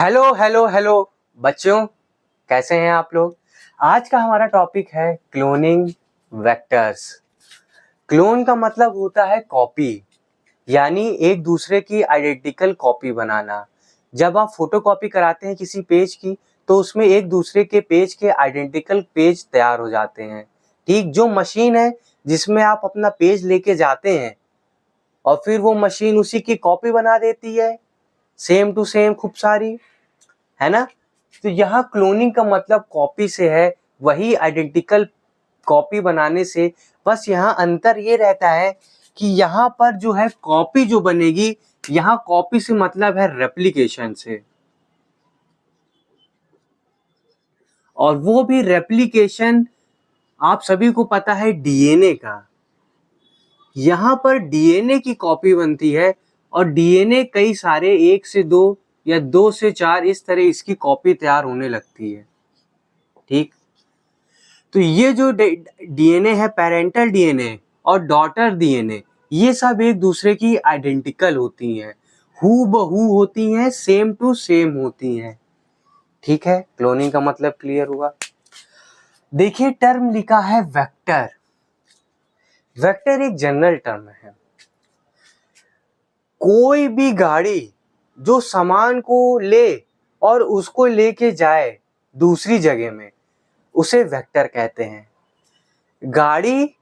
Hello hello hello बच्चों, कैसे हैं आप लोग। आज का हमारा टॉपिक है क्लोनिंग वेक्टर्स। क्लोन का मतलब होता है कॉपी, यानी एक दूसरे की आइडेंटिकल कॉपी बनाना। जब आप फोटोकॉपी कराते हैं किसी पेज की तो उसमें एक दूसरे के पेज के आइडेंटिकल पेज तैयार हो जाते हैं। ठीक, जो मशीन है जिसमें आप अपना पेज लेके जाते हैं और फिर वो मशीन उसी की कॉपी बना देती है, सेम टू सेम, खूब सारी, है ना। तो यहाँ क्लोनिंग का मतलब कॉपी से है, वही आइडेंटिकल कॉपी बनाने से। बस यहाँ अंतर ये रहता है कि यहाँ पर जो है कॉपी जो बनेगी, यहाँ कॉपी से मतलब है रेप्लिकेशन से, और वो भी रेप्लिकेशन आप सभी को पता है डीएनए का। यहाँ पर डीएनए की कॉपी बनती है और डीएनए कई सारे, 1 से 2 या 2 से 4 इस तरह इसकी कॉपी तैयार होने लगती है। ठीक, तो ये जो डीएनए है, पेरेंटल डीएनए और डॉटर डीएनए, ये सब एक दूसरे की आइडेंटिकल होती हैं, हूबहू होती हैं, सेम टू सेम होती हैं। ठीक है, क्लोनिंग का मतलब क्लियर हुआ। देखिए, टर्म लिखा है वेक्टर। वेक्टर एक जनरल टर्म है। कोई भी गाड़ी जो सामान को ले और उसको लेके जाए दूसरी जगह में, उसे वेक्टर कहते हैं। गाड़ी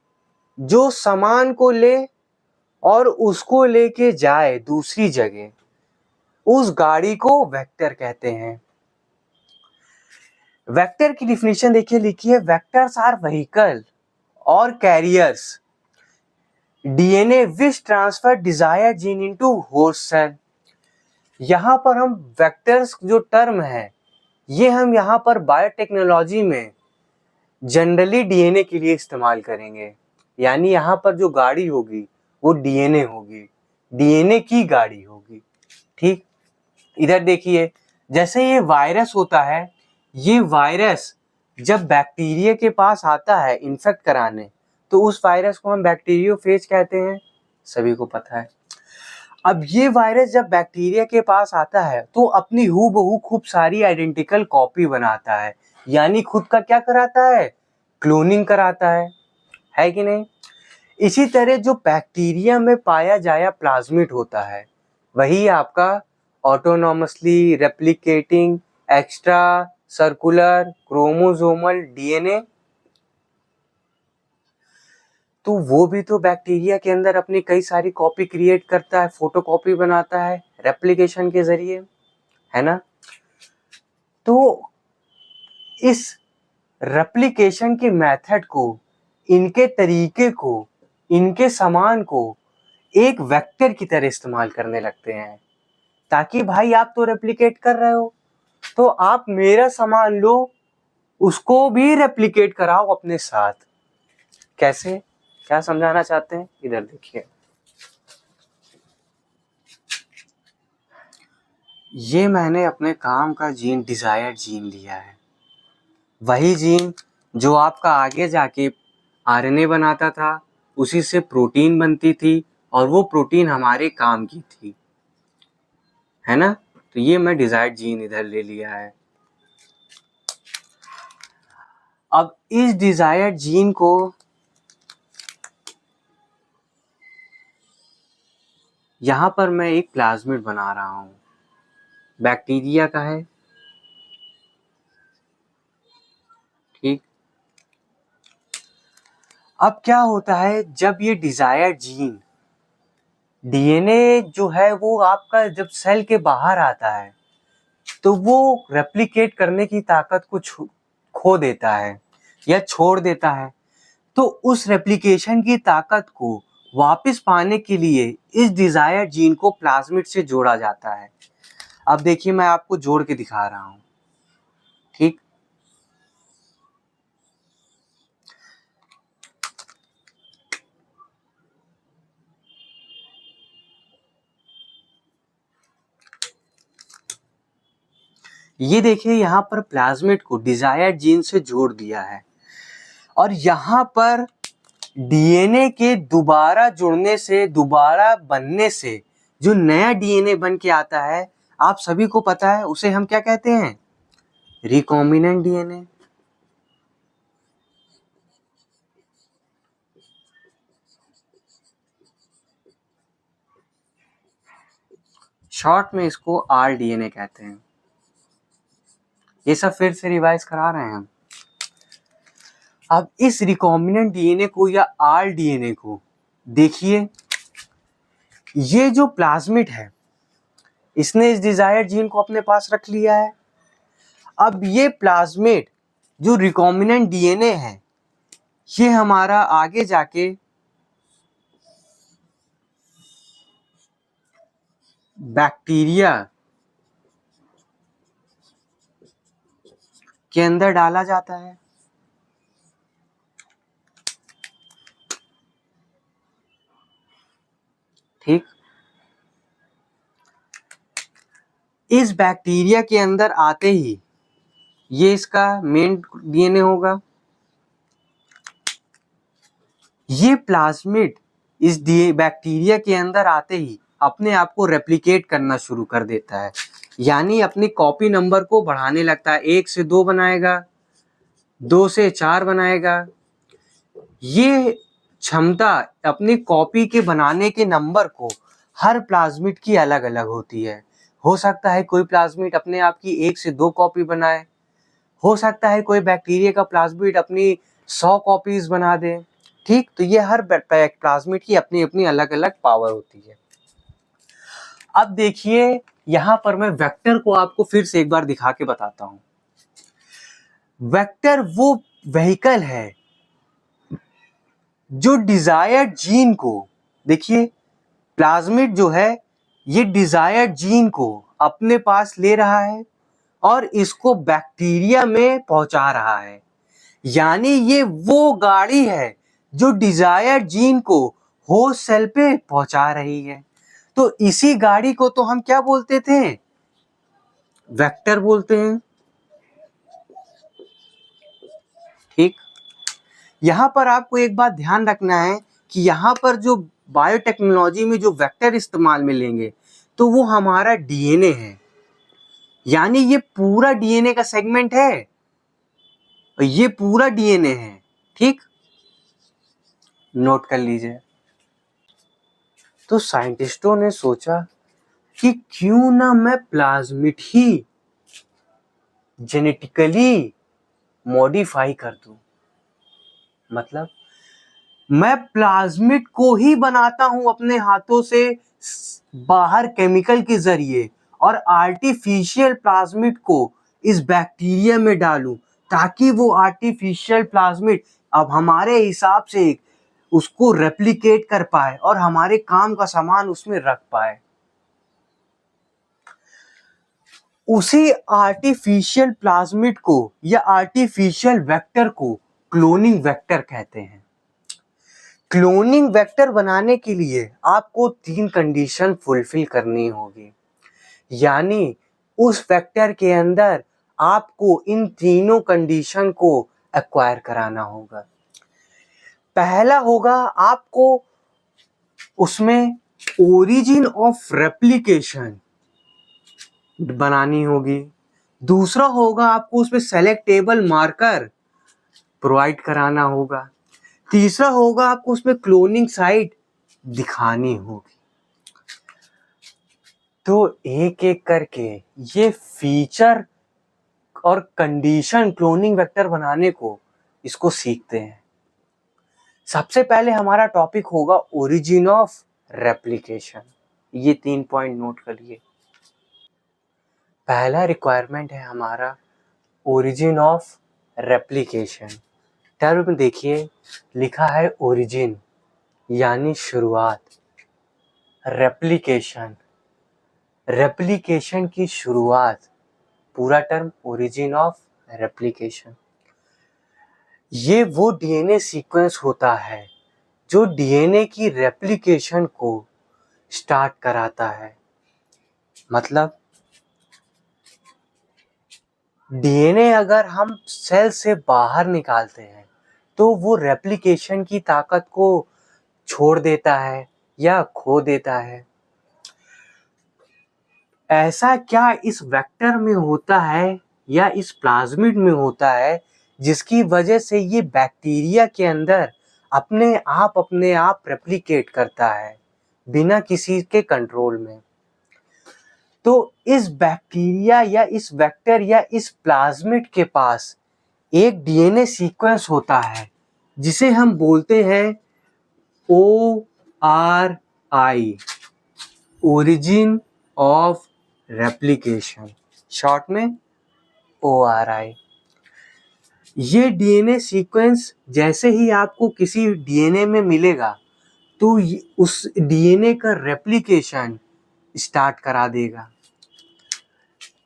जो सामान को ले और उसको लेके जाए दूसरी जगह, उस गाड़ी को वेक्टर कहते हैं। वेक्टर की डिफिनेशन देखिए, लिखी है, वेक्टर्स आर व्हीकल और carriers DNA which transfer desire gene into host cell. यहाँ पर हम वेक्टर्स जो टर्म है, ये हम यहाँ पर बायोटेक्नोलॉजी में जनरली डीएनए के लिए इस्तेमाल करेंगे। यानी यहाँ पर जो गाड़ी होगी वो डीएनए होगी, डीएनए की गाड़ी होगी। ठीक, इधर देखिए, जैसे ये वायरस होता है, ये वायरस जब बैक्टीरिया के पास आता है इन्फेक्ट कराने, तो उस वायरस को हम बैक्टीरियोफेज कहते हैं, सभी को पता है। अब ये वायरस जब बैक्टीरिया के पास आता है तो अपनी हूबहू खूब सारी आइडेंटिकल कॉपी बनाता है, यानी खुद का क्या कराता है, क्लोनिंग कराता है कि नहीं। इसी तरह जो बैक्टीरिया में पाया जाया प्लाज्मिड होता है, वही आपका autonomously replicating extra circular chromosomal DNA, तो वो भी तो बैक्टीरिया के अंदर अपनी कई सारी कॉपी क्रिएट करता है, फोटोकॉपी बनाता है रेप्लिकेशन के जरिए, है ना। तो इस रेप्लिकेशन के मेथड को, इनके तरीके को, इनके सामान को एक वेक्टर की तरह इस्तेमाल करने लगते हैं, ताकि भाई आप तो रेप्लिकेट कर रहे हो, तो आप मेरा सामान लो, उसको भी रेप्लिकेट कराओ अपने साथ। कैसे, क्या समझाना चाहते हैं, इधर देखिए। ये मैंने अपने काम का जीन, डिजायर्ड जीन लिया है, वही जीन जो आपका आगे जाके आरएनए बनाता था, उसी से प्रोटीन बनती थी और वो प्रोटीन हमारे काम की थी, है ना। तो ये मैं डिजायर्ड जीन इधर ले लिया है। अब इस डिजायर्ड जीन को यहां पर मैं एक प्लाज्मिड बना रहा हूं, बैक्टीरिया का है। ठीक, अब क्या होता है, जब ये डिजायर्ड जीन डीएनए जो है वो आपका जब सेल के बाहर आता है तो वो रेप्लिकेट करने की ताकत को खो देता है या छोड़ देता है। तो उस रेप्लिकेशन की ताकत को वापस पाने के लिए इस डिजायर्ड जीन को प्लाज्मिड से जोड़ा जाता है। अब देखिए, मैं आपको जोड़ के दिखा रहा हूं। ठीक, ये देखिए, यहाँ पर प्लाज्मिड को डिजायर्ड जीन से जोड़ दिया है और यहाँ पर डीएनए के दोबारा जुड़ने से, दोबारा बनने से जो नया डीएनए बन के आता है, आप सभी को पता है उसे हम क्या कहते हैं, रिकॉम्बिनेंट डीएनए। शॉर्ट में इसको आरडीएनए कहते हैं। ये सब फिर से रिवाइज करा रहे हैं हम। अब इस रिकॉम्बिनेंट डीएनए को या आरडीएनए को देखिए, ये जो प्लाज्मिड है इसने इस डिजायर्ड जीन को अपने पास रख लिया है। अब ये प्लाज्मिड जो रिकॉम्बिनेंट डीएनए है ये हमारा आगे जाके बैक्टीरिया के अंदर डाला जाता है। ठीक, इस बैक्टीरिया के अंदर आते ही ये इसका मेन डीएनए होगा। ये प्लाज्मिड इस बैक्टीरिया के अंदर आते ही अपने आप को रेप्लिकेट करना शुरू कर देता है, यानी अपनी कॉपी नंबर को बढ़ाने लगता है। 1 से 2 बनाएगा, 2 से 4 बनाएगा। ये क्षमता अपनी कॉपी के बनाने के नंबर को हर प्लाज्मिड की अलग अलग होती है। हो सकता है कोई प्लाज्मिड अपने आप की 1 से 2 कॉपी बनाए, हो सकता है कोई बैक्टीरिया का प्लाज्मिड अपनी 100 कॉपीज बना दे। ठीक, तो ये हर प्लाज्मिड की अपनी अपनी अलग अलग पावर होती है। अब देखिए यहां पर मैं वेक्टर को आपको फिर से एक बार दिखा के बताता हूं। वेक्टर वो व्हीकल है जो डिजायर्ड जीन को, देखिए प्लाज्मिड जो है ये डिजायर्ड जीन को अपने पास ले रहा है और इसको बैक्टीरिया में पहुंचा रहा है, यानी ये वो गाड़ी है जो डिजायर्ड जीन को होस्ट सेल पे पहुंचा रही है। तो इसी गाड़ी को तो हम क्या बोलते थे, वेक्टर बोलते हैं। ठीक, यहां पर आपको एक बात ध्यान रखना है कि यहां पर जो बायोटेक्नोलॉजी में जो वेक्टर इस्तेमाल में लेंगे तो वो हमारा डीएनए है, यानी ये पूरा डीएनए का सेगमेंट है, ये पूरा डीएनए है। ठीक, नोट कर लीजिए। तो साइंटिस्टों ने सोचा कि क्यों ना मैं प्लाज्मिड ही जेनेटिकली मॉडिफाई कर दूं, मतलब मैं प्लाज्मिड को ही बनाता हूं अपने हाथों से बाहर केमिकल के जरिए और आर्टिफिशियल प्लाज्मिड को इस बैक्टीरिया में डालूं ताकि वो आर्टिफिशियल प्लाज्मिड अब हमारे हिसाब से उसको रेप्लिकेट कर पाए और हमारे काम का सामान उसमें रख पाए। उसी आर्टिफिशियल प्लाज्मिड को या आर्टिफिशियल वेक्टर को क्लोनिंग वेक्टर कहते हैं। क्लोनिंग वेक्टर बनाने के लिए आपको 3 कंडीशन फुलफिल करनी होगी, यानी उस वेक्टर के अंदर आपको इन तीनों कंडीशन को एक्वायर कराना होगा। पहला होगा आपको उसमें ओरिजिन ऑफ रेप्लिकेशन बनानी होगी। दूसरा होगा आपको उसमें सेलेक्टेबल मार्कर प्रोवाइड कराना होगा। तीसरा होगा आपको उसमें क्लोनिंग साइट दिखानी होगी। तो एक एक करके ये फीचर और कंडीशन क्लोनिंग वेक्टर बनाने को इसको सीखते हैं। सबसे पहले हमारा टॉपिक होगा ओरिजिन ऑफ रेप्लिकेशन। ये 3 पॉइंट नोट करिए। पहला रिक्वायरमेंट है हमारा ओरिजिन ऑफ रेप्लिकेशन। टर्म में देखिए लिखा है ओरिजिन यानी शुरुआत, रेप्लिकेशन रेप्लिकेशन की शुरुआत, पूरा टर्म ओरिजिन ऑफ रेप्लिकेशन। ये वो डीएनए सीक्वेंस होता है जो डीएनए की रेप्लिकेशन को स्टार्ट कराता है। मतलब डीएनए अगर हम सेल से बाहर निकालते हैं तो वो रेप्लिकेशन की ताकत को छोड़ देता है या खो देता है। ऐसा क्या इस वेक्टर में होता है या इस प्लाज्मिड में होता है जिसकी वजह से ये बैक्टीरिया के अंदर अपने आप रेप्लिकेट करता है बिना किसी के कंट्रोल में। तो इस बैक्टीरिया या इस वेक्टर या इस प्लाज्मिड के पास एक डीएनए सीक्वेंस होता है जिसे हम बोलते हैं ORI, origin of replication, short में ORI। ये डीएनए सीक्वेंस जैसे ही आपको किसी डीएनए में मिलेगा तो उस डीएनए का रेप्लिकेशन स्टार्ट करा देगा।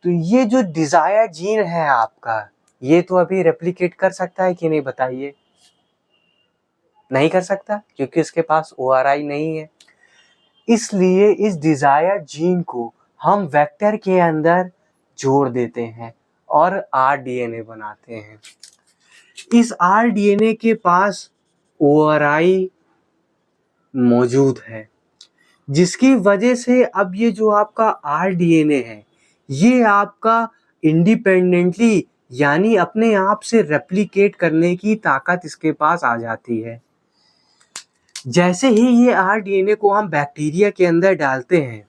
तो ये जो डिजायर जीन है आपका, ये तो अभी रेप्लिकेट कर सकता है कि नहीं बताइए? नहीं कर सकता क्योंकि इसके पास ORI नहीं है। इसलिए इस डिजायर जीन को हम वेक्टर के अंदर जोड़ देते हैं और rDNA बनाते हैं। इस rDNA के पास ORI मौजूद है जिसकी वजह से अब ये जो आपका rDNA है ये आपका इंडिपेंडेंटली यानी अपने आप से रेप्लिकेट करने की ताकत इसके पास आ जाती है। जैसे ही ये rDNA को हम बैक्टीरिया के अंदर डालते हैं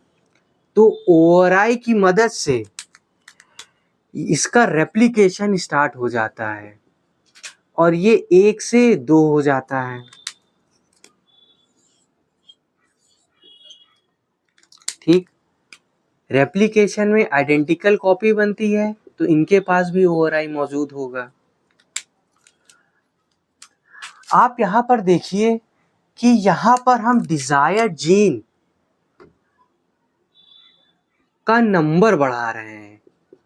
तो ORI की मदद से इसका रेप्लिकेशन स्टार्ट हो जाता है और ये 1 से 2 हो जाता है। ठीक, रेप्लिकेशन में आइडेंटिकल कॉपी बनती है तो इनके पास भी ORI मौजूद होगा। आप यहाँ पर देखिए कि यहाँ पर हम डिजायर्ड जीन का नंबर बढ़ा रहे हैं।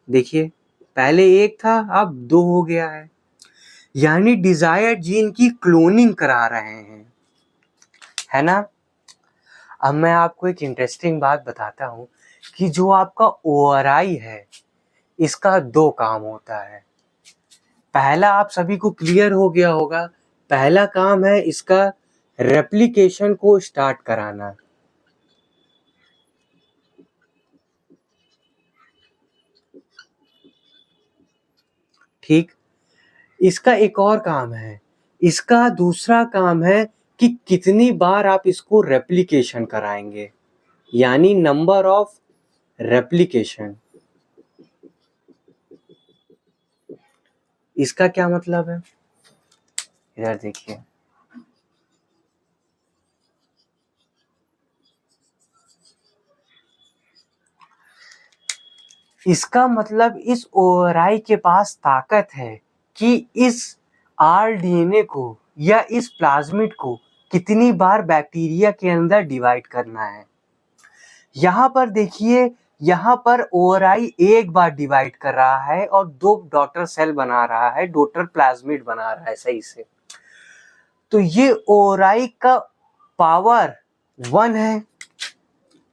देखिए पहले 1 था अब 2 हो गया है, यानी डिजायर्ड जीन की क्लोनिंग करा रहे हैं, है ना। अब मैं आपको एक इंटरेस्टिंग बात बताता हूँ कि जो आपका ORI है इसका 2 काम होता है। पहला आप सभी को क्लियर हो गया होगा, पहला काम है इसका रेप्लिकेशन को स्टार्ट कराना। ठीक, इसका एक और काम है, इसका दूसरा काम है कि कितनी बार आप इसको रेप्लिकेशन कराएंगे, यानी नंबर ऑफ रेप्लिकेशन। इसका क्या मतलब है, इधर देखिए। इसका मतलब इस ORI के पास ताकत है कि इस rDNA को या इस प्लाज्मिड को कितनी बार बैक्टीरिया के अंदर डिवाइड करना है। यहाँ पर देखिए, यहाँ पर ORI एक बार डिवाइड कर रहा है और 2 डॉटर सेल बना रहा है, डॉटर प्लाज्मिड बना रहा है सही से। तो ये ORI का पावर 1 है,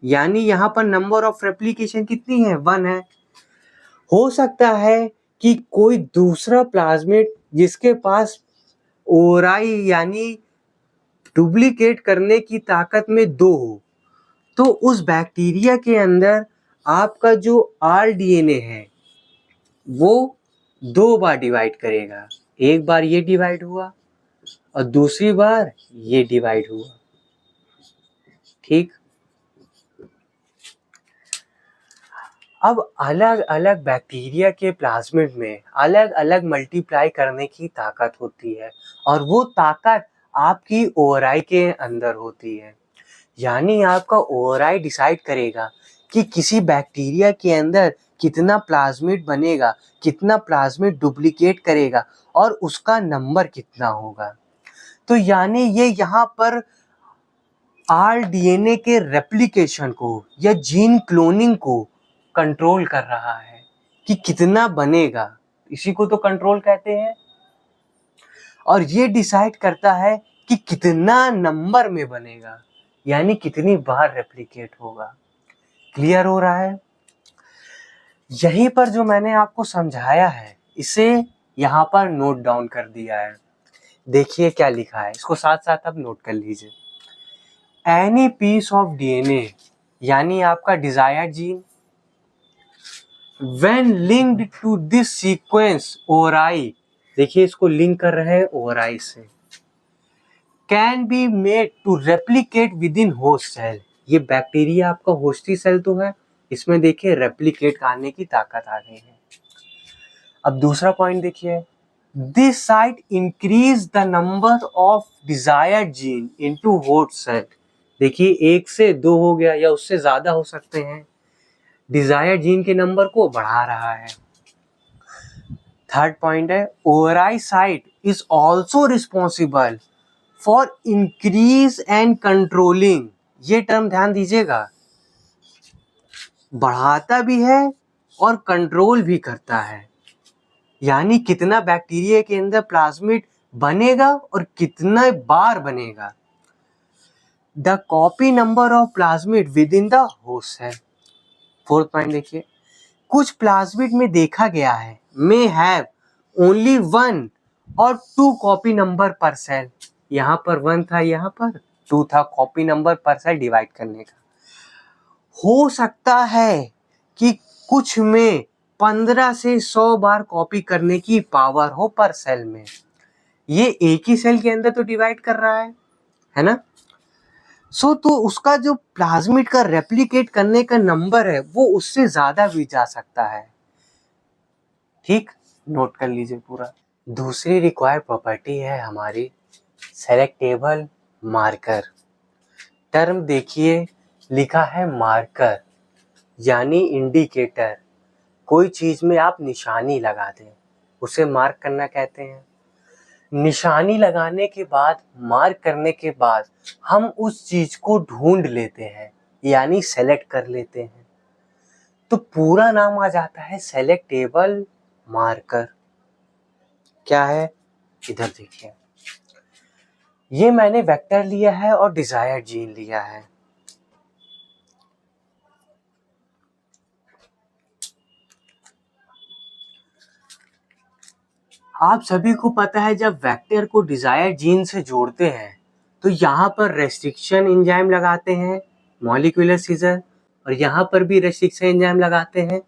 यानी यहाँ पर नंबर ऑफ रेप्लिकेशन कितनी है, 1 है। हो सकता है कि कोई दूसरा प्लाज्मिड जिसके पास ORI यानी डुप्लीकेट करने की ताकत में 2 हो, तो उस बैक्टीरिया के अंदर आपका जो rDNA है वो 2 बार डिवाइड करेगा। एक बार ये डिवाइड हुआ और दूसरी बार ये डिवाइड हुआ। ठीक, अब अलग अलग बैक्टीरिया के प्लाज्मिड में अलग अलग मल्टीप्लाई करने की ताकत होती है और वो ताकत आपकी ORI के अंदर होती है। यानी आपका ORI डिसाइड करेगा कि किसी बैक्टीरिया के अंदर कितना प्लाज्मिड बनेगा, कितना प्लाज्मिड डुप्लीकेट करेगा और उसका नंबर कितना होगा। तो यानी ये यहाँ पर rDNA के रेप्लिकेशन को या जीन क्लोनिंग को कंट्रोल कर रहा है कि कितना बनेगा, इसी को तो कंट्रोल कहते हैं। और ये डिसाइड करता है कि कितना नंबर में बनेगा, यानी कितनी बार रेप्लिकेट होगा। क्लियर हो रहा है? यहीं पर जो मैंने आपको समझाया है इसे यहाँ पर नोट डाउन कर दिया है। देखिए क्या लिखा है, इसको साथ साथ आप नोट कर लीजिए। एनी पीस ऑफ DNA यानी आपका desired gene When linked to this sequence ORI, देखिए इसको लिंक कर रहे हैं ORI से, can be made to replicate within host cell. ये बैक्टीरिया आपका होस्टी सेल तो है, इसमें देखिए रेप्लीकेट करने की ताकत आ गई है। अब दूसरा पॉइंट देखिए, this site increase the number of desired gene into host cell. देखिए 1 से 2 हो गया या उससे ज्यादा हो सकते हैं, डिजायर्ड जीन के नंबर को बढ़ा रहा है। थर्ड पॉइंट है, ovary site is also responsible for increase and controlling. ये टर्म ध्यान दीजिएगा, बढ़ाता भी है और कंट्रोल भी करता है, यानी कितना बैक्टीरिया के अंदर प्लाज्मिड बनेगा और कितना बार बनेगा। The copy number of plasmid within the host cell. Fourth point देखिए, कुछ प्लाज्मिड में देखा गया है मे हैव ओनली 1 और 2 कॉपी नंबर पर सेल। यहाँ पर 1 था, यहाँ पर 2 था, कॉपी नंबर पर सेल डिवाइड करने का। हो सकता है कि कुछ में 15 से 100 बार कॉपी करने की पावर हो पर सेल में। ये एक ही सेल के अंदर तो डिवाइड कर रहा है ना। तो उसका जो प्लाज्मिड का रेप्लिकेट करने का नंबर है वो उससे ज्यादा भी जा सकता है। ठीक, नोट कर लीजिए पूरा। दूसरी रिक्वायर्ड प्रॉपर्टी है हमारी सेलेक्टेबल मार्कर। टर्म देखिए लिखा है मार्कर, यानी इंडिकेटर। कोई चीज में आप निशानी लगा दें उसे मार्क करना कहते हैं। निशानी लगाने के बाद, मार्क करने के बाद हम उस चीज को ढूंढ लेते हैं, यानी सेलेक्ट कर लेते हैं, तो पूरा नाम आ जाता है सेलेक्टेबल मार्कर। क्या है, इधर देखिए, ये मैंने वेक्टर लिया है और डिजायर्ड जीन लिया है। आप सभी को पता है जब वेक्टर को डिजायर्ड जीन से जोड़ते हैं तो यहाँ पर रेस्ट्रिक्शन एंजाइम लगाते हैं मॉलिक्यूलर सीजर, और यहाँ पर भी रेस्ट्रिक्शन एंजाइम लगाते हैं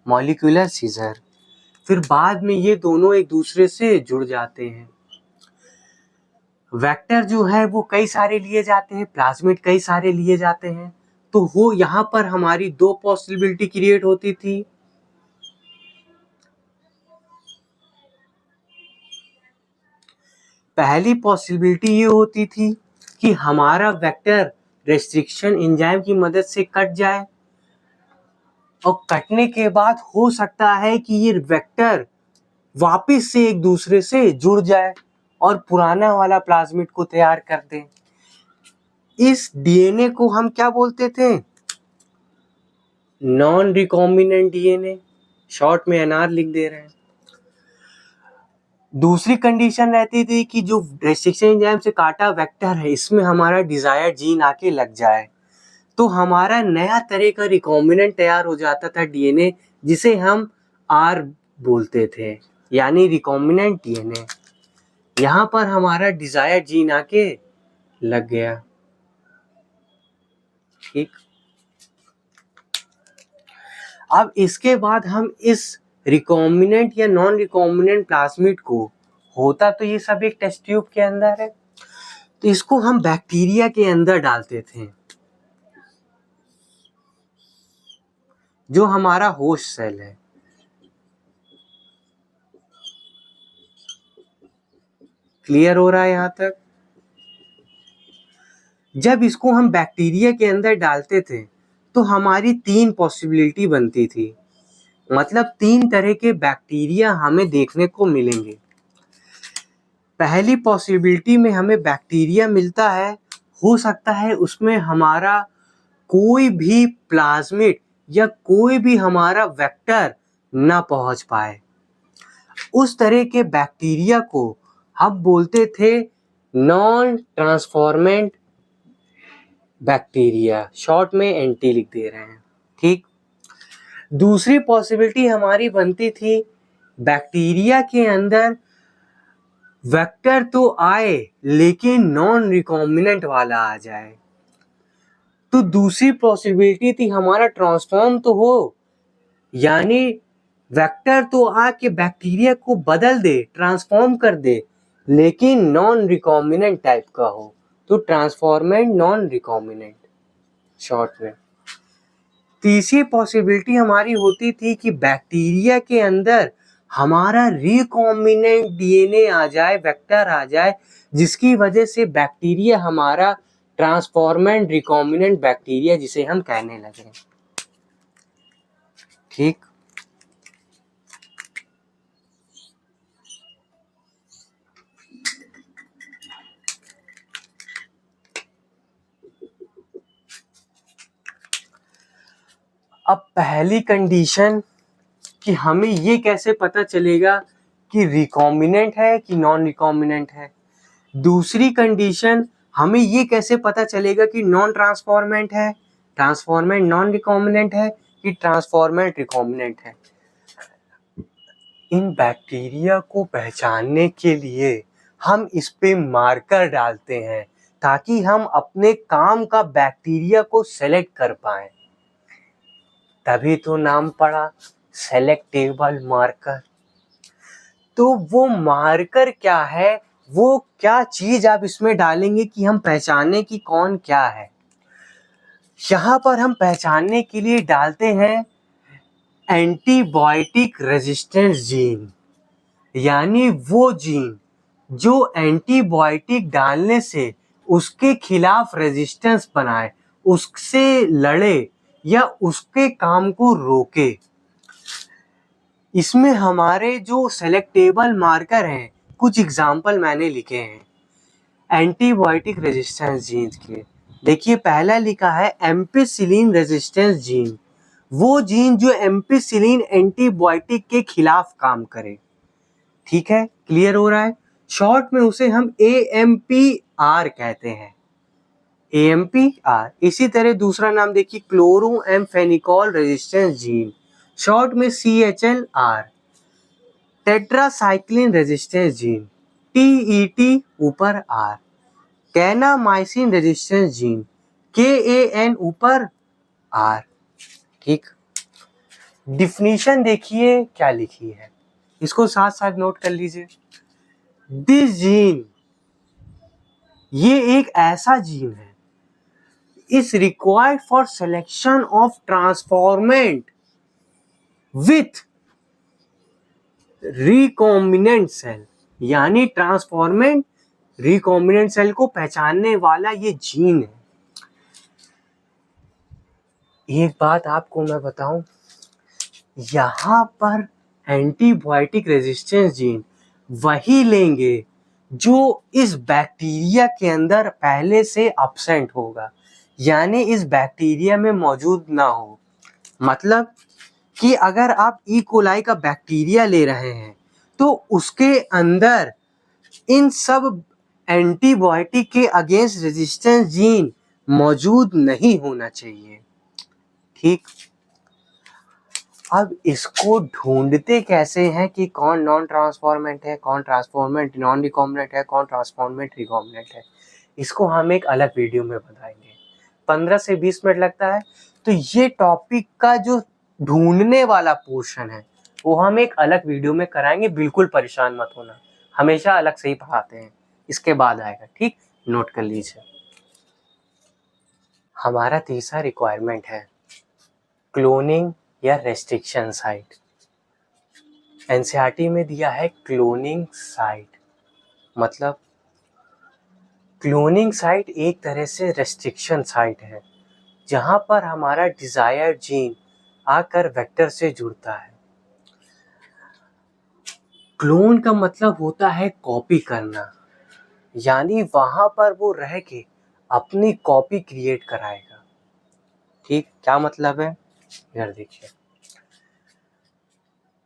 मॉलिक्यूलर सीजर। फिर बाद में ये दोनों एक दूसरे से जुड़ जाते हैं। वेक्टर जो है वो कई सारे लिए जाते हैं, प्लाज्मिड कई सारे लिए जाते हैं, तो वो यहाँ पर हमारी 2 पॉसिबिलिटी क्रिएट होती थी। पहली पॉसिबिलिटी ये होती थी कि हमारा वेक्टर रेस्ट्रिक्शन एंजाइम की मदद से कट जाए, और कटने के बाद हो सकता है कि ये वेक्टर वापस से एक दूसरे से जुड़ जाए और पुराना वाला प्लाज्मिड को तैयार कर दें। इस डीएनए को हम क्या बोलते थे, नॉन रिकॉम्बिनेंट डीएनए, शॉर्ट में एनआर लिख दे रहे हैं। दूसरी कंडीशन रहती थी कि जो रेस्ट्रिक्शन एंजाइम से काटा वेक्टर है इसमें हमारा डिजायर्ड जीन आके लग जाए, तो हमारा नया तरह का रिकॉम्बिनेंट तैयार हो जाता था डीएनए, जिसे हम आर बोलते थे, यानी रिकॉम्बिनेंट डीएनए। यहाँ पर हमारा डिजायर्ड जीन आके लग गया। ठीक, अब इसके बाद हम इस रिकॉम्बिनेंट या नॉन रिकॉम्बिनेंट प्लाज्मिड को, होता तो ये सब एक टेस्ट ट्यूब के अंदर है, तो इसको हम बैक्टीरिया के अंदर डालते थे जो हमारा होस्ट सेल है। क्लियर हो रहा है यहाँ तक? जब इसको हम बैक्टीरिया के अंदर डालते थे तो हमारी 3 पॉसिबिलिटी बनती थी, मतलब 3 तरह के बैक्टीरिया हमें देखने को मिलेंगे। पहली पॉसिबिलिटी में हमें बैक्टीरिया मिलता है, हो सकता है उसमें हमारा कोई भी प्लाज्मिड या कोई भी हमारा वेक्टर ना पहुंच पाए। उस तरह के बैक्टीरिया को हम बोलते थे नॉन ट्रांसफॉर्मेंट बैक्टीरिया, शॉर्ट में एनटी लिख दे रहे हैं। ठीक, दूसरी पॉसिबिलिटी हमारी बनती थी बैक्टीरिया के अंदर वेक्टर तो आए लेकिन नॉन रिकॉम्बिनेंट वाला आ जाए। तो दूसरी पॉसिबिलिटी थी हमारा ट्रांसफॉर्म तो हो, यानी वेक्टर तो आके बैक्टीरिया को बदल दे, ट्रांसफॉर्म कर दे, लेकिन नॉन रिकॉम्बिनेंट टाइप का हो, तो ट्रांसफॉर्मेंट नॉन रिकॉम्बिनेंट शॉर्ट में। तीसरी पॉसिबिलिटी हमारी होती थी कि बैक्टीरिया के अंदर हमारा रिकॉम्बिनेंट डीएनए आ जाए, वेक्टर आ जाए, जिसकी वजह से बैक्टीरिया हमारा ट्रांसफॉर्मेंट रिकॉम्बिनेंट बैक्टीरिया जिसे हम कहने लगे। ठीक। अब पहली कंडीशन कि हमें ये कैसे पता चलेगा कि रिकॉम्बिनेंट है कि नॉन रिकॉम्बिनेंट है। दूसरी कंडीशन, हमें ये कैसे पता चलेगा कि नॉन ट्रांसफॉर्मेंट है, ट्रांसफॉर्मेंट नॉन रिकॉम्बिनेंट है कि ट्रांसफॉर्मेंट रिकॉम्बिनेंट है। इन बैक्टीरिया को पहचानने के लिए हम इस पे मार्कर डालते हैं ताकि हम अपने काम का बैक्टीरिया को सेलेक्ट कर पाएं। तभी तो नाम पड़ा सेलेक्टेबल मार्कर। तो वो मार्कर क्या है, वो क्या चीज आप इसमें डालेंगे कि हम पहचाने कि कौन क्या है। यहाँ पर हम पहचानने के लिए डालते हैं एंटीबायोटिक रेजिस्टेंस जीन, यानी वो जीन जो एंटीबायोटिक डालने से उसके खिलाफ रेजिस्टेंस बनाए, उससे लड़े या उसके काम को रोके। इसमें हमारे जो सेलेक्टेबल मार्कर हैं, कुछ एग्जाम्पल मैंने लिखे हैं एंटीबायोटिक रेजिस्टेंस जीन के। देखिए पहला लिखा है एम्पिसिलिन रेजिस्टेंस जीन, वो जीन जो एम्पिसिलिन एंटीबायोटिक के खिलाफ काम करे। ठीक है, क्लियर हो रहा है। शॉर्ट में उसे हम AMPR कहते हैं, AMPR। इसी तरह दूसरा नाम देखिए क्लोरो एम्फेनिकॉल रेजिस्टेंस जीन, शॉर्ट में CHLR। Tetracycline resistance gene, TET ऊपर R। Kanamycin resistance gene, KAN ऊपर R। ठीक। डिफिनीशन देखिए क्या लिखी है, इसको साथ साथ नोट कर लीजिए। दिस जीन, ये एक ऐसा जीन है, is required for selection of transformant with recombinant cell, यानी ट्रांसफॉर्मेंट रिकॉम्बिनेंट सेल को पहचानने वाला ये जीन है। एक बात आपको मैं बताऊं, यहाँ पर एंटीबायोटिक रेजिस्टेंस जीन वही लेंगे जो इस बैक्टीरिया के अंदर पहले से अब्सेंट होगा, यानी इस बैक्टीरिया में मौजूद ना हो। मतलब कि अगर आप ई कोलाई का बैक्टीरिया ले रहे हैं तो उसके अंदर इन सब एंटीबायोटिक के अगेंस्ट रेजिस्टेंस जीन मौजूद नहीं होना चाहिए। ठीक। अब इसको ढूंढते कैसे हैं कि कौन नॉन ट्रांसफॉर्मेंट है, कौन ट्रांसफॉर्मेंट नॉन रिकॉम्बिनेंट है, कौन ट्रांसफॉर्मेंट रिकॉम्बिनेंट है, इसको हम एक अलग वीडियो में बताएंगे। 15 से 20 मिनट लगता है, तो ये टॉपिक का जो ढूंढने वाला पोर्शन है वो हम एक अलग वीडियो में कराएंगे। बिल्कुल परेशान मत होना, हमेशा अलग से ही पढ़ाते हैं, इसके बाद आएगा। ठीक, नोट कर लीजिए। हमारा तीसरा रिक्वायरमेंट है क्लोनिंग या रेस्ट्रिक्शन साइट। एनसीईआरटी में दिया है क्लोनिंग साइट, मतलब क्लोनिंग साइट एक तरह से रेस्ट्रिक्शन साइट है जहां पर हमारा डिजायर्ड जीन आकर वेक्टर से जुड़ता है। क्लोन का मतलब होता है कॉपी करना, यानी वहां पर वो रह के अपनी कॉपी क्रिएट कराएगा। ठीक, क्या मतलब है, इधर देखिए।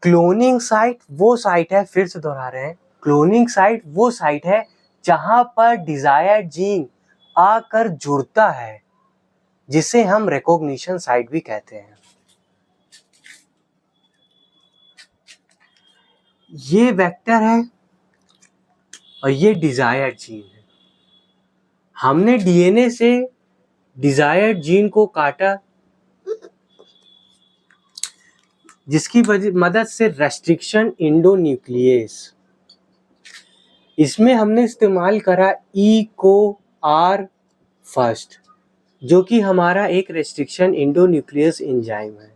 क्लोनिंग साइट वो साइट है, फिर से दोहरा रहे हैं, क्लोनिंग साइट वो साइट है जहां पर डिजायर्ड जीन आकर जुड़ता है, जिसे हम रिकॉग्निशन साइट भी कहते हैं। ये वेक्टर है और ये डिजायर्ड जीन है। हमने डीएनए से डिजायर्ड जीन को काटा, जिसकी मदद से रेस्ट्रिक्शन इंडोन्यूक्लियस, इसमें हमने इस्तेमाल करा इको आर फर्स्ट, जो कि हमारा एक रेस्ट्रिक्शन इंडोन्यूक्लियस एंजाइम है।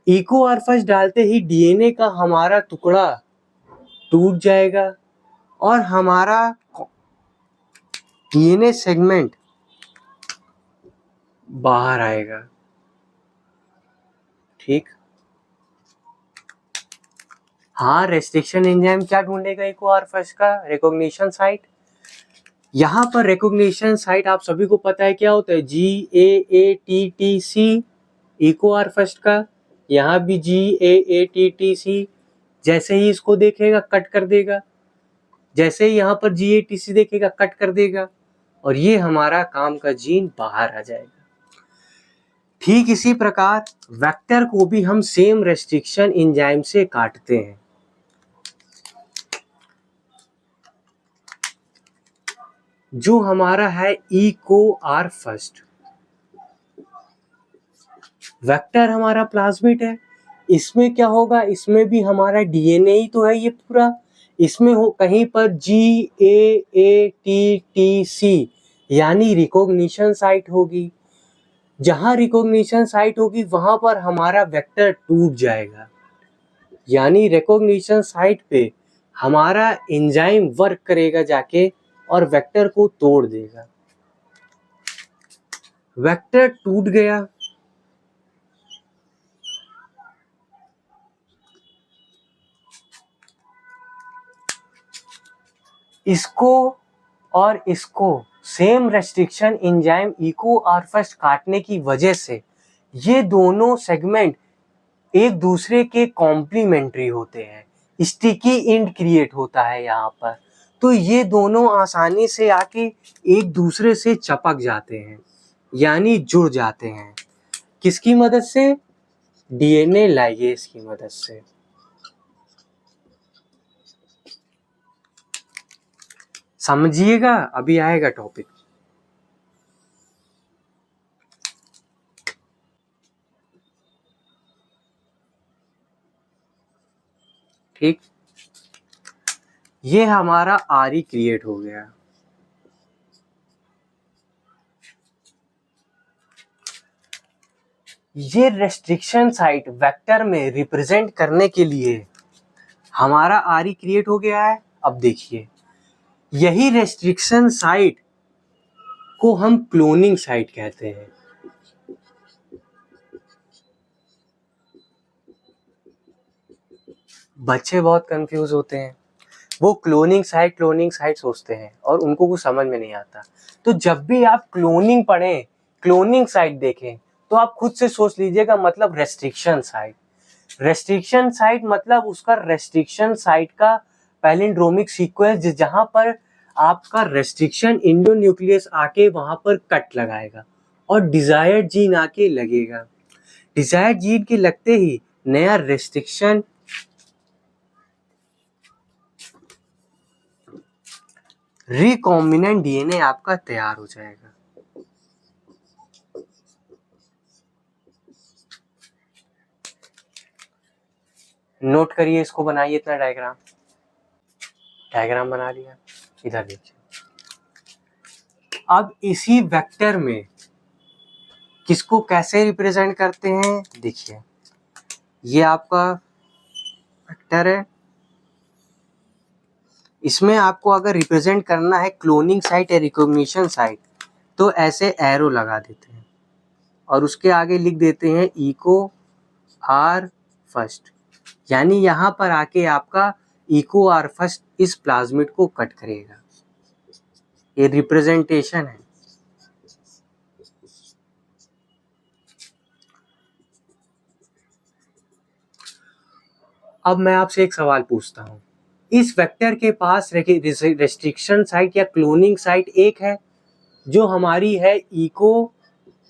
इको आर फर्स्ट डालते ही डीएनए का हमारा टुकड़ा टूट जाएगा और हमारा डीएनए सेगमेंट बाहर आएगा। ठीक, हाँ, रेस्ट्रिक्शन एंजाइम क्या ढूंढेगा इको आर फर्स्ट का? Recognition site. यहाँ पर रिकॉग्निशन साइट आप सभी को पता है क्या होता है, GAATTC इको आर फर्स्ट का। यहाँ भी GAATTC, जैसे ही इसको देखेगा कट कर देगा, जैसे ही यहाँ पर GATC देखेगा कट कर देगा, और ये हमारा काम का जीन बाहर आ जाएगा। ठीक इसी प्रकार वेक्टर को भी हम सेम रेस्ट्रिक्शन एंजाइम से काटते हैं। जो हमारा है इको आर फर्स्ट, वेक्टर हमारा प्लाज्मिड है। इसमें क्या होगा, इसमें भी हमारा डीएनए ही तो है ये पूरा। इसमें हो कहीं पर GAATTC यानी रिकॉग्निशन साइट होगी। जहां रिकॉग्निशन साइट होगी वहां पर हमारा वेक्टर टूट जाएगा, यानी रिकॉग्निशन साइट पे हमारा एंजाइम वर्क करेगा जाके और वेक्टर को तोड़ देगा। वेक्टर टूट गया, इसको और इसको same restriction enzyme Eco R first काटने की वजह से ये दोनों सेगमेंट एक दूसरे के कॉम्प्लीमेंट्री होते हैं। स्टिकी एंड क्रिएट होता है यहाँ पर, तो ये दोनों आसानी से आके एक दूसरे से चपक जाते हैं, यानी जुड़ जाते हैं। किसकी मदद से? डीएनए लाइगेज की मदद से। समझिएगा, अभी आएगा टॉपिक। ठीक, ये हमारा आरी क्रिएट हो गया। ये रेस्ट्रिक्शन साइट वेक्टर में रिप्रेजेंट करने के लिए हमारा आरी क्रिएट हो गया है। अब देखिए, यही रेस्ट्रिक्शन साइट को हम क्लोनिंग साइट कहते हैं। बच्चे बहुत कंफ्यूज होते हैं, वो क्लोनिंग साइट सोचते हैं और उनको कुछ समझ में नहीं आता। तो जब भी आप क्लोनिंग पढ़ें, क्लोनिंग साइट देखें, तो आप खुद से सोच लीजिएगा मतलब रेस्ट्रिक्शन साइट। रेस्ट्रिक्शन साइट मतलब उसका रेस्ट्रिक्शन साइट का पैलिंड्रोमिक सीक्वेंस, जहां पर आपका रेस्ट्रिक्शन इंडोन्यूक्लियस आके वहां पर कट लगाएगा और डिजायर्ड जीन आके लगेगा। डिजायर्ड जीन के लगते ही नया रेस्ट्रिक्शन रिकॉम्बिनेंट डीएनए आपका तैयार हो जाएगा। नोट करिए, इसको बनाइए इतना डायग्राम बना लिया। इधर देखिए, अब इसी वेक्टर में किसको कैसे रिप्रेजेंट करते हैं? देखिए, ये आपका वेक्टर है, इसमें आपको अगर रिप्रेजेंट करना है क्लोनिंग साइट या रिकॉग्निशन साइट, तो ऐसे एरो लगा देते हैं और उसके आगे लिख देते हैं इको आर फर्स्ट, यानी यहाँ पर आके आपका इको आर फर्स्ट इस प्लाज्मिड को कट करेगा। ये रिप्रेजेंटेशन है। अब मैं आपसे एक सवाल पूछता हूँ, इस वेक्टर के पास रेस्ट्रिक्शन साइट या क्लोनिंग साइट एक है, जो हमारी है इको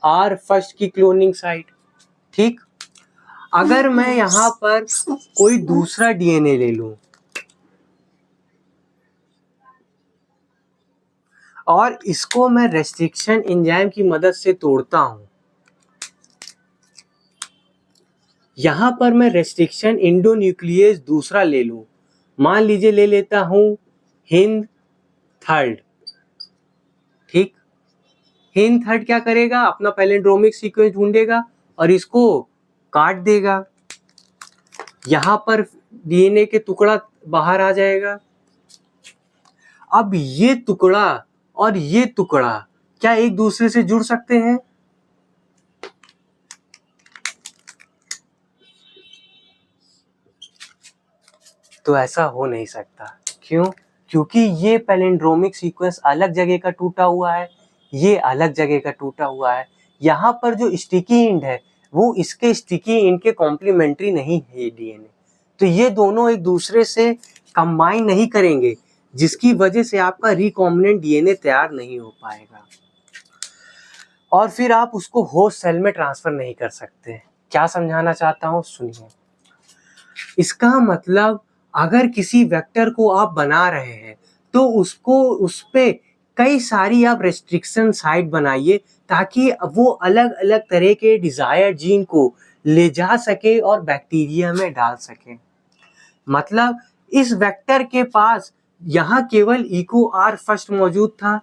आर फर्स्ट की क्लोनिंग साइट। ठीक, अगर मैं यहाँ पर कोई दूसरा डीएनए ले लूं और इसको मैं रेस्ट्रिक्शन एंजाइम की मदद से तोड़ता हूं, यहाँ पर मैं रेस्ट्रिक्शन इंडोन्यूक्लियस दूसरा ले लूँ, मान लीजिए ले लेता हूँ हिंद थर्ड। ठीक, हिंद थर्ड क्या करेगा, अपना पैलिंड्रोमिक सीक्वेंस ढूंढेगा और इसको काट देगा। यहाँ पर डीएनए के टुकड़ा बाहर आ जाएगा। अब ये टुकड़ा और ये टुकड़ा क्या एक दूसरे से जुड़ सकते हैं? तो ऐसा हो नहीं सकता। क्यों? क्योंकि ये पैलिंड्रोमिक सीक्वेंस अलग जगह का टूटा हुआ है, ये अलग जगह का टूटा हुआ है। यहाँ पर जो स्टिकी एंड है वो इसके स्टिकी एंड के कॉम्प्लीमेंट्री नहीं है डीएनए, तो ये दोनों एक दूसरे से कंबाइन नहीं करेंगे, जिसकी वजह से आपका रिकॉम्बिनेंट डीएनए तैयार नहीं हो पाएगा और फिर आप उसको होस्ट सेल में ट्रांसफर नहीं कर सकते। क्या समझाना चाहता हूँ, सुनिए। इसका मतलब अगर किसी वेक्टर को आप बना रहे हैं तो उसको उस पे कई सारी आप रेस्ट्रिक्शन साइट बनाइए ताकि वो अलग अलग तरह के डिजायर जीन को ले जा सके और बैक्टीरिया में डाल सके। मतलब इस वेक्टर के पास यहाँ केवल इको आर फर्स्ट मौजूद था,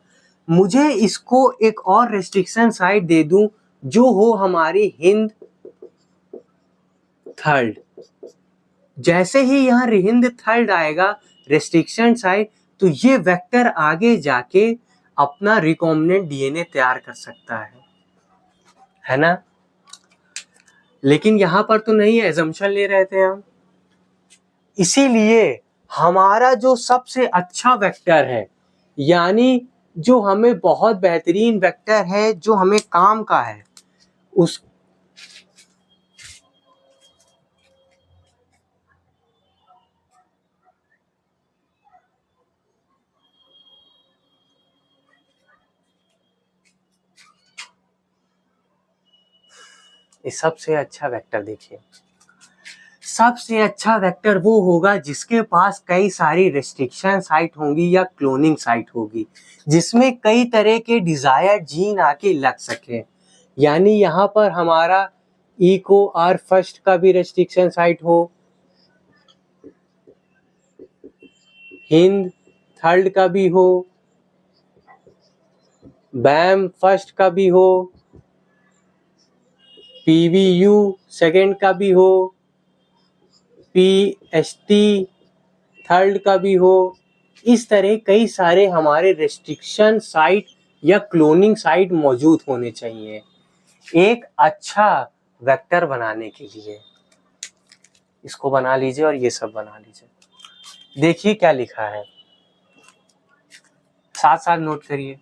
मुझे इसको एक और रेस्ट्रिक्शन साइट दे दूं जो हो हमारी हिंद थर्ड। जैसे ही यहाँ हिंद थर्ड आएगा रेस्ट्रिक्शन साइट, तो ये वेक्टर आगे जाके अपना रिकॉम्बिनेंट डीएनए तैयार कर सकता है ना। लेकिन यहाँ पर तो नहीं है, एजम्पशन ले रहे थे हम। इसीलिए हमारा जो सबसे अच्छा वेक्टर है, यानी जो हमें बहुत बेहतरीन वेक्टर है, जो हमें काम का है, उस सबसे अच्छा वेक्टर देखिए, सबसे अच्छा वेक्टर वो होगा जिसके पास कई सारी रेस्ट्रिक्शन साइट होंगी या क्लोनिंग साइट होगी, जिसमें कई तरह के डिजायर्ड जीन आके लग सके। यानी यहाँ पर हमारा इको आर फर्स्ट का भी रेस्ट्रिक्शन साइट हो, हिंद थर्ड का भी हो, बैम फर्स्ट का भी हो, पीवीयू सेकेंड का भी हो, पीएसटी थर्ड का भी हो। इस तरह कई सारे हमारे रेस्ट्रिक्शन साइट या क्लोनिंग साइट मौजूद होने चाहिए एक अच्छा वेक्टर बनाने के लिए। इसको बना लीजिए और ये सब बना लीजिए। देखिए क्या लिखा है, साथ साथ नोट करिए।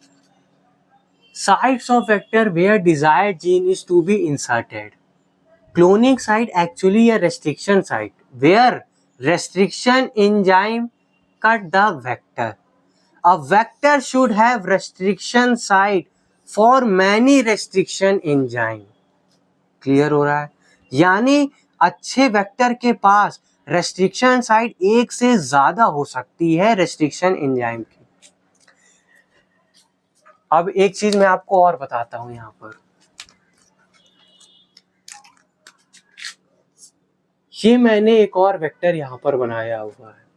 Sites of vector where desired gene is to be inserted. Cloning site actually a restriction site where restriction enzyme cut the vector. A vector should have restriction site for many restriction enzyme. Clear हो रहा है? यानी अच्छे vector के पास restriction site एक से ज्यादा हो सकती है रेस्ट्रिक्शन एंजाइम की। अब एक चीज मैं आपको और बताता हूं, यहाँ पर ये मैंने एक और वेक्टर यहाँ पर बनाया हुआ है।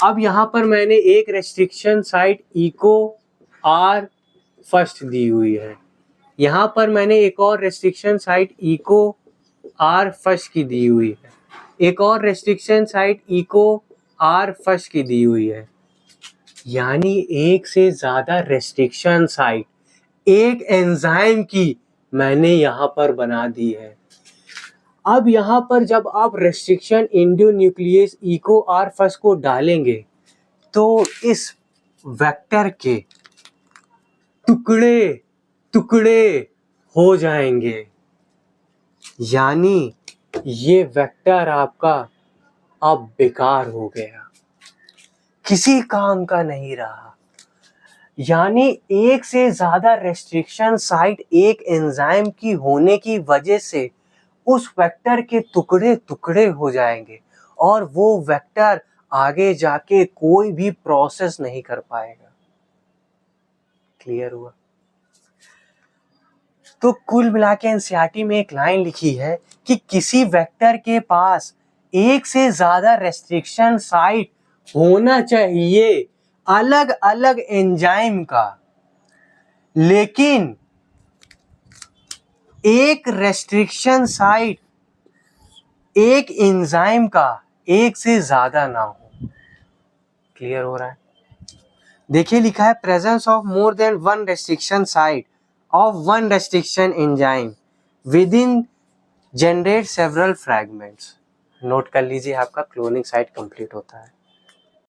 अब यहाँ पर मैंने एक restriction site Eco R first दी हुई है, यहाँ पर मैंने एक और restriction site Eco R first की दी हुई है, एक और restriction site Eco R first की दी हुई है। यानी एक से ज्यादा रेस्ट्रिक्शन साइट एक एंजाइम की मैंने यहाँ पर बना दी है। अब यहाँ पर जब आप restriction endonuclease Eco R first को डालेंगे तो इस वेक्टर के टुकड़े टुकड़े हो जाएंगे, यानी ये वेक्टर आपका अब बेकार हो गया, किसी काम का नहीं रहा। यानी एक से ज्यादा रेस्ट्रिक्शन साइट एक एंजाइम की होने की वजह से उस वेक्टर के टुकड़े टुकड़े हो जाएंगे और वो वेक्टर आगे जाके कोई भी प्रोसेस नहीं कर पाएगा। क्लियर हुआ? तो कुल मिला के एनसीईआरटी में एक लाइन लिखी है कि किसी वेक्टर के पास एक से ज्यादा रेस्ट्रिक्शन साइट होना चाहिए अलग अलग एंजाइम का, लेकिन एक रेस्ट्रिक्शन साइट एक एंजाइम का एक से ज्यादा ना हो। क्लियर हो रहा है? देखिए लिखा है presence of more than one restriction site of one restriction enzyme with in generate several fragments. Note कर लीजिए, आपका क्लोनिंग साइट कंप्लीट होता है।